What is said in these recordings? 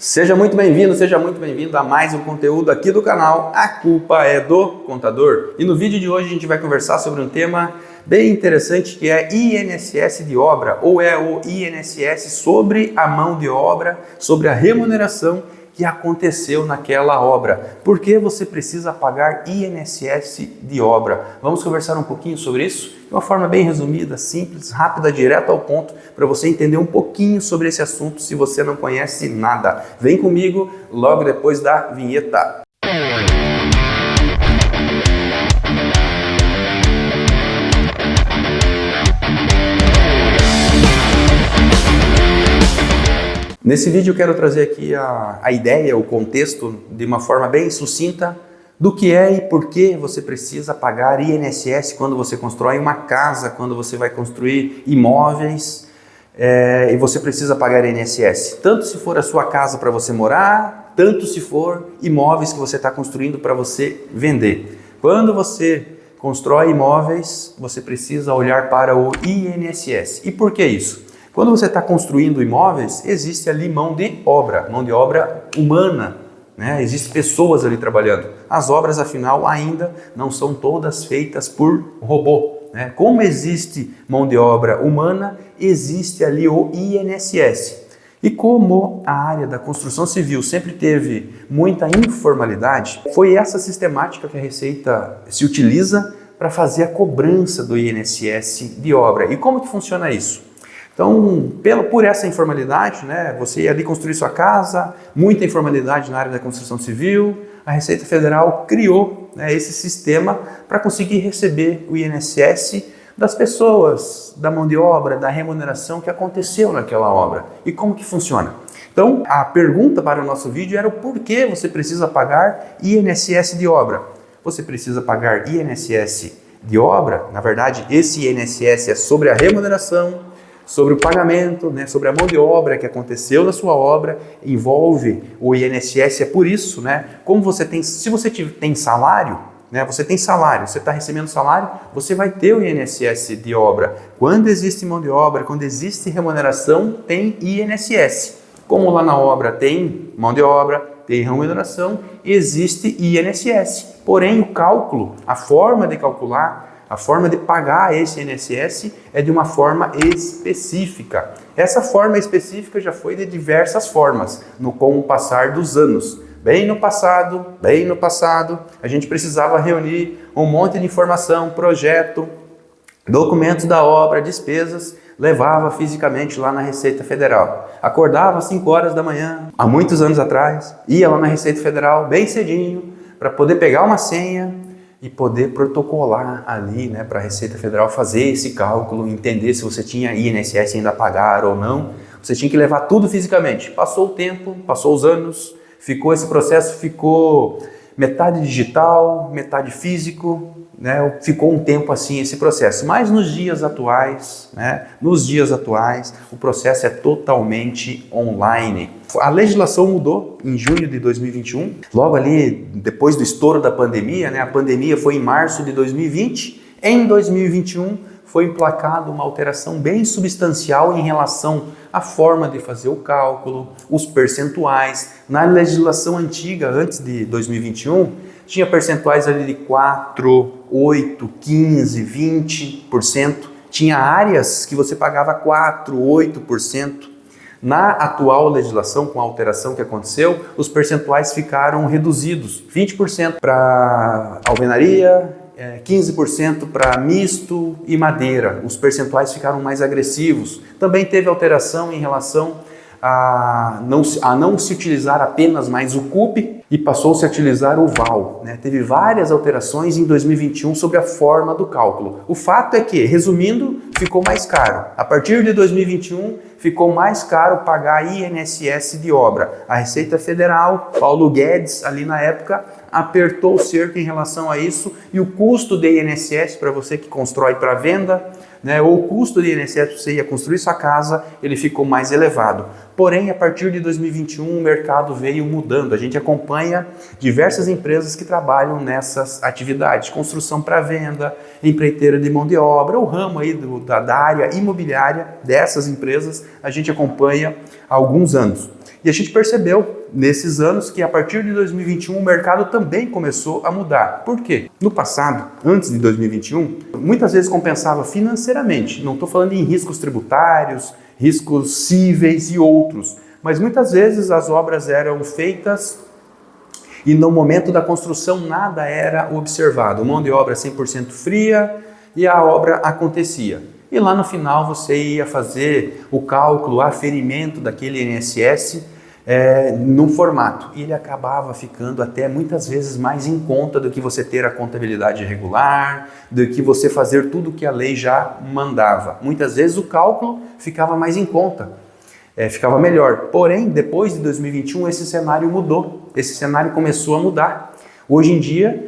Seja muito bem-vindo, seja muito bem-vindo a mais um conteúdo aqui do canal A Culpa é do Contador. E no vídeo de hoje a gente vai conversar sobre um tema bem interessante que é INSS de obra, ou é o INSS sobre a mão de obra, sobre a remuneração que aconteceu naquela obra. Por que você precisa pagar INSS de obra? Vamos conversar um pouquinho sobre isso de uma forma bem resumida, simples, rápida, direto ao ponto, para você entender um pouquinho sobre esse assunto se você não conhece nada. Vem comigo logo depois da vinheta. Nesse vídeo eu quero trazer aqui a ideia, o contexto, de uma forma bem sucinta, do que é e por que você precisa pagar INSS quando você constrói uma casa, quando você vai construir imóveis, e você precisa pagar INSS. Tanto se for a sua casa para você morar, tanto se for imóveis que você está construindo para você vender. Quando você constrói imóveis, você precisa olhar para o INSS. E por que isso? Quando você está construindo imóveis, existe ali mão de obra humana, né? Existem pessoas ali trabalhando. As obras, afinal, ainda não são todas feitas por robô, né? Como existe mão de obra humana, existe ali o INSS. E como a área da construção civil sempre teve muita informalidade, foi essa sistemática que a Receita se utiliza para fazer a cobrança do INSS de obra. E como que funciona isso? Então, por essa informalidade, né, você ia ali construir sua casa, muita informalidade na área da construção civil, a Receita Federal criou, né, esse sistema para conseguir receber o INSS das pessoas, da mão de obra, da remuneração que aconteceu naquela obra. E como que funciona? Então, a pergunta para o nosso vídeo era o porquê você precisa pagar INSS de obra. Você precisa pagar INSS de obra, na verdade, esse INSS é sobre a remuneração, sobre o pagamento, né, sobre a mão de obra que aconteceu na sua obra, envolve o INSS, é por isso, né, como você tem, se você tem salário, né, você tem salário, você está recebendo salário, você vai ter o INSS de obra. Quando existe mão de obra, quando existe remuneração, tem INSS. Como lá na obra tem mão de obra, tem remuneração, existe INSS. Porém, o cálculo, a forma de calcular, a forma de pagar esse INSS é de uma forma específica. Essa forma específica já foi de diversas formas com o passar dos anos. Bem no passado, a gente precisava reunir um monte de informação, projeto, documentos da obra, despesas, levava fisicamente lá na Receita Federal. Acordava às 5 horas da manhã, há muitos anos atrás, ia lá na Receita Federal bem cedinho para poder pegar uma senha e poder protocolar ali, né, para a Receita Federal fazer esse cálculo, entender se você tinha INSS ainda a pagar ou não. Você tinha que levar tudo fisicamente. Passou o tempo, passou os anos, esse processo ficou metade digital, metade físico, né, ficou um tempo assim esse processo. Mas nos dias atuais, o processo é totalmente online. A legislação mudou em junho de 2021, logo ali depois do estouro da pandemia, né? A pandemia foi em março de 2020. Em 2021 foi emplacada uma alteração bem substancial em relação à forma de fazer o cálculo, os percentuais. Na legislação antiga, antes de 2021, tinha percentuais ali de 4, 8, 15, 20%. Tinha áreas que você pagava 4, 8%. Na atual legislação, com a alteração que aconteceu, os percentuais ficaram reduzidos. 20% para alvenaria, 15% para misto e madeira. Os percentuais ficaram mais agressivos. Também teve alteração em relação a não se utilizar apenas mais o CUP e passou-se a utilizar o VAL, né? Teve várias alterações em 2021 sobre a forma do cálculo. O fato é que, resumindo, ficou mais caro. A partir de 2021, ficou mais caro pagar INSS de obra. A Receita Federal, Paulo Guedes, ali na época, apertou o cerco em relação a isso e o custo de INSS para você que constrói para venda, né, ou o custo de INSS para você ia construir sua casa, ele ficou mais elevado. Porém, a partir de 2021, o mercado veio mudando. A gente acompanha diversas empresas que trabalham nessas atividades, construção para venda, empreiteira de mão de obra, o ramo aí da área imobiliária dessas empresas, a gente acompanha há alguns anos. E a gente percebeu nesses anos que a partir de 2021 o mercado também começou a mudar. Por quê? No passado, antes de 2021, muitas vezes compensava financeiramente. Não estou falando em riscos tributários, riscos cíveis e outros. Mas muitas vezes as obras eram feitas e no momento da construção nada era observado. Mão de obra 100% fria e a obra acontecia. E lá no final você ia fazer o cálculo, o aferimento daquele INSS num formato. E ele acabava ficando até muitas vezes mais em conta do que você ter a contabilidade regular, do que você fazer tudo que a lei já mandava. Muitas vezes o cálculo ficava mais em conta, ficava melhor. Porém, depois de 2021 esse cenário mudou, esse cenário começou a mudar. Hoje em dia,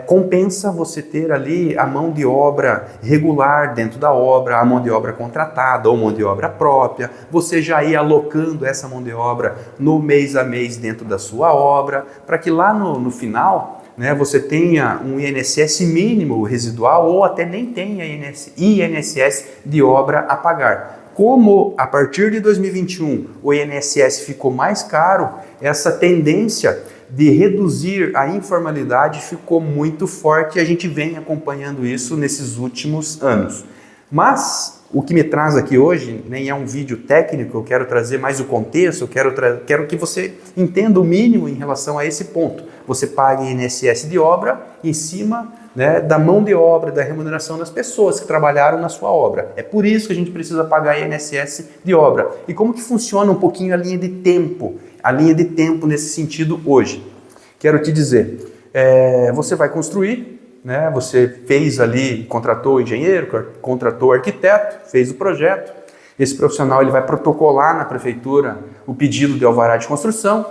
compensa você ter ali a mão de obra regular dentro da obra, a mão de obra contratada ou mão de obra própria, você já ir alocando essa mão de obra no mês a mês dentro da sua obra, para que lá no final, né, você tenha um INSS mínimo residual ou até nem tenha INSS de obra a pagar. Como a partir de 2021 o INSS ficou mais caro, essa tendência de reduzir a informalidade ficou muito forte e a gente vem acompanhando isso nesses últimos anos. Mas o que me traz aqui hoje nem é um vídeo técnico, eu quero trazer mais o contexto, eu quero que você entenda o mínimo em relação a esse ponto. Você paga INSS de obra em cima, né, da mão de obra, da remuneração das pessoas que trabalharam na sua obra. É por isso que a gente precisa pagar INSS de obra. E como que funciona um pouquinho a linha de tempo? A linha de tempo nesse sentido hoje. Quero te dizer, você vai construir, né? Você fez ali, contratou o engenheiro, contratou o arquiteto, fez o projeto. Esse profissional ele vai protocolar na prefeitura o pedido de alvará de construção.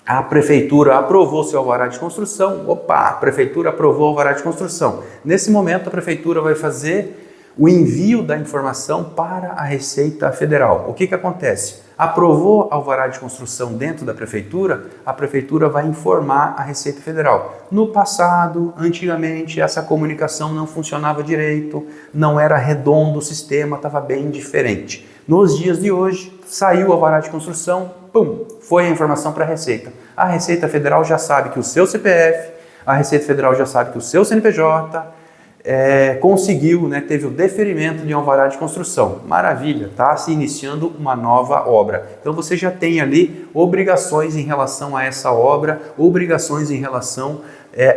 A prefeitura aprovou seu alvará de construção. Opa, a prefeitura aprovou o alvará de construção. Nesse momento a prefeitura vai fazer o envio da informação para a Receita Federal. O que acontece? Aprovou alvará de construção dentro da prefeitura, a prefeitura vai informar a Receita Federal. No passado, antigamente, essa comunicação não funcionava direito, não era redondo o sistema, estava bem diferente. Nos dias de hoje, saiu o alvará de construção, pum, foi a informação para a Receita. A Receita Federal já sabe que o seu CPF, a Receita Federal já sabe que o seu CNPJ, conseguiu, né, teve o deferimento de um alvará de construção. Maravilha, está se iniciando uma nova obra. Então você já tem ali obrigações em relação a essa obra, obrigações em relação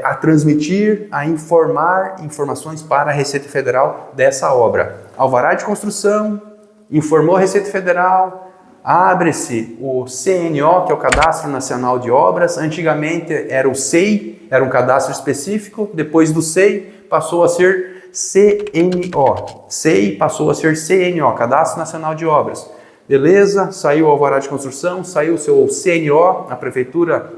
a transmitir, a informar informações para a Receita Federal dessa obra. Alvará de construção, informou a Receita Federal, abre-se o CNO, que é o Cadastro Nacional de Obras. Antigamente era o SEI, era um cadastro específico, depois do SEI passou a ser CNO. SEI passou a ser CNO, Cadastro Nacional de Obras. Beleza, saiu o alvará de construção, saiu o seu CNO, a prefeitura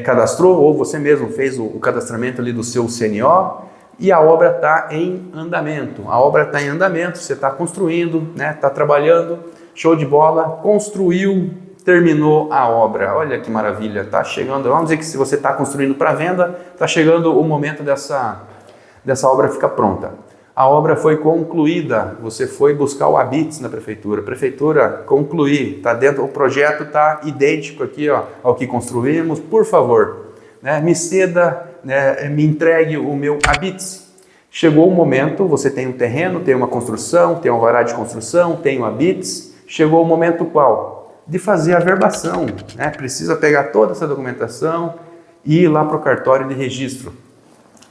cadastrou, ou você mesmo fez o cadastramento ali do seu CNO, e a obra está em andamento. A obra está em andamento, você está construindo, né, está trabalhando, show de bola, construiu, terminou a obra. Olha que maravilha, está chegando, vamos dizer que se você está construindo para venda, está chegando o momento dessa obra ficar pronta. A obra foi concluída, você foi buscar o ABITS na prefeitura, a prefeitura concluir, tá dentro, o projeto está idêntico aqui, ó, ao que construímos, por favor, né, me ceda, né, me entregue o meu ABITS. Chegou o momento, você tem um terreno, tem uma construção, tem um alvará de construção, tem um ABITS, chegou o momento qual? De fazer a verbação, né? Precisa pegar toda essa documentação e ir lá para o cartório de registro.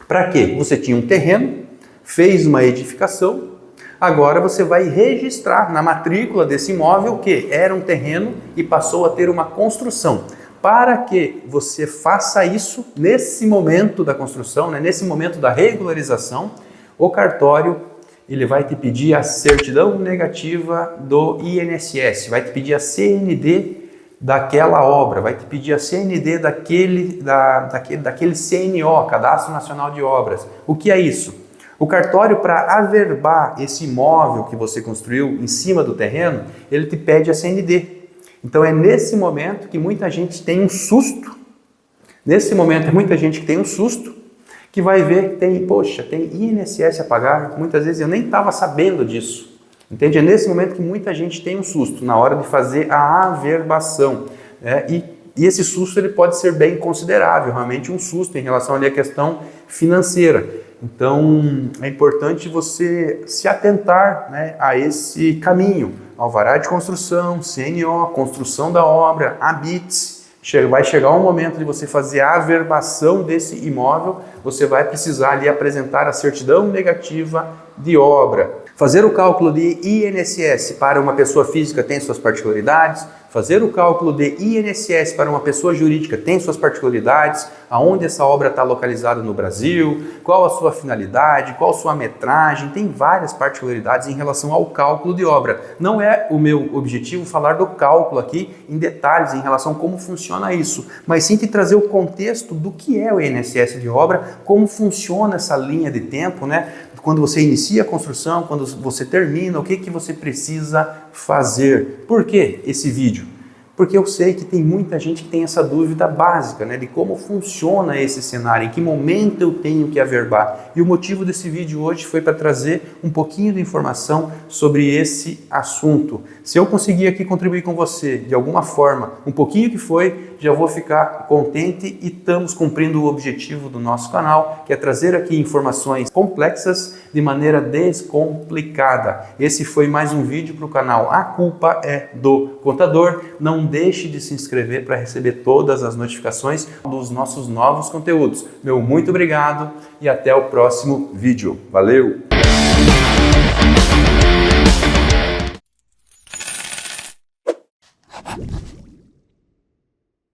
Para quê? Você tinha um terreno, fez uma edificação, agora você vai registrar na matrícula desse imóvel que era um terreno e passou a ter uma construção. Para que você faça isso nesse momento da construção, né, nesse momento da regularização, o cartório ele vai te pedir a certidão negativa do INSS, vai te pedir a CND daquela obra, vai te pedir a CND daquele CNO, Cadastro Nacional de Obras. O que é isso? O cartório, para averbar esse imóvel que você construiu em cima do terreno, ele te pede a CND. Então é nesse momento que muita gente tem um susto, que vai ver que tem INSS a pagar, muitas vezes eu nem estava sabendo disso. Entende? É nesse momento que muita gente tem um susto, na hora de fazer a averbação. E esse susto ele pode ser bem considerável, realmente um susto em relação ali à questão financeira. Então é importante você se atentar, né, a esse caminho. Alvará de construção, CNO, construção da obra, habites. Vai chegar um momento de você fazer a averbação desse imóvel, você vai precisar ali apresentar a certidão negativa de obra. Fazer o cálculo de INSS para uma pessoa física tem suas particularidades. Fazer o cálculo de INSS para uma pessoa jurídica tem suas particularidades, aonde essa obra está localizada no Brasil, qual a sua finalidade, qual a sua metragem, tem várias particularidades em relação ao cálculo de obra. Não é o meu objetivo falar do cálculo aqui em detalhes em relação a como funciona isso, mas sim te trazer o contexto do que é o INSS de obra, como funciona essa linha de tempo, né? Quando você inicia a construção, quando você termina, o que você precisa fazer. Por que esse vídeo? Porque eu sei que tem muita gente que tem essa dúvida básica, né, de como funciona esse cenário, em que momento eu tenho que averbar. E o motivo desse vídeo hoje foi para trazer um pouquinho de informação sobre esse assunto. Se eu conseguir aqui contribuir com você de alguma forma, um pouquinho que foi, já vou ficar contente e estamos cumprindo o objetivo do nosso canal, que é trazer aqui informações complexas de maneira descomplicada. Esse foi mais um vídeo para o canal A Culpa é do Contador. Não deixe de se inscrever para receber todas as notificações dos nossos novos conteúdos. Meu muito obrigado e até o próximo vídeo. Valeu!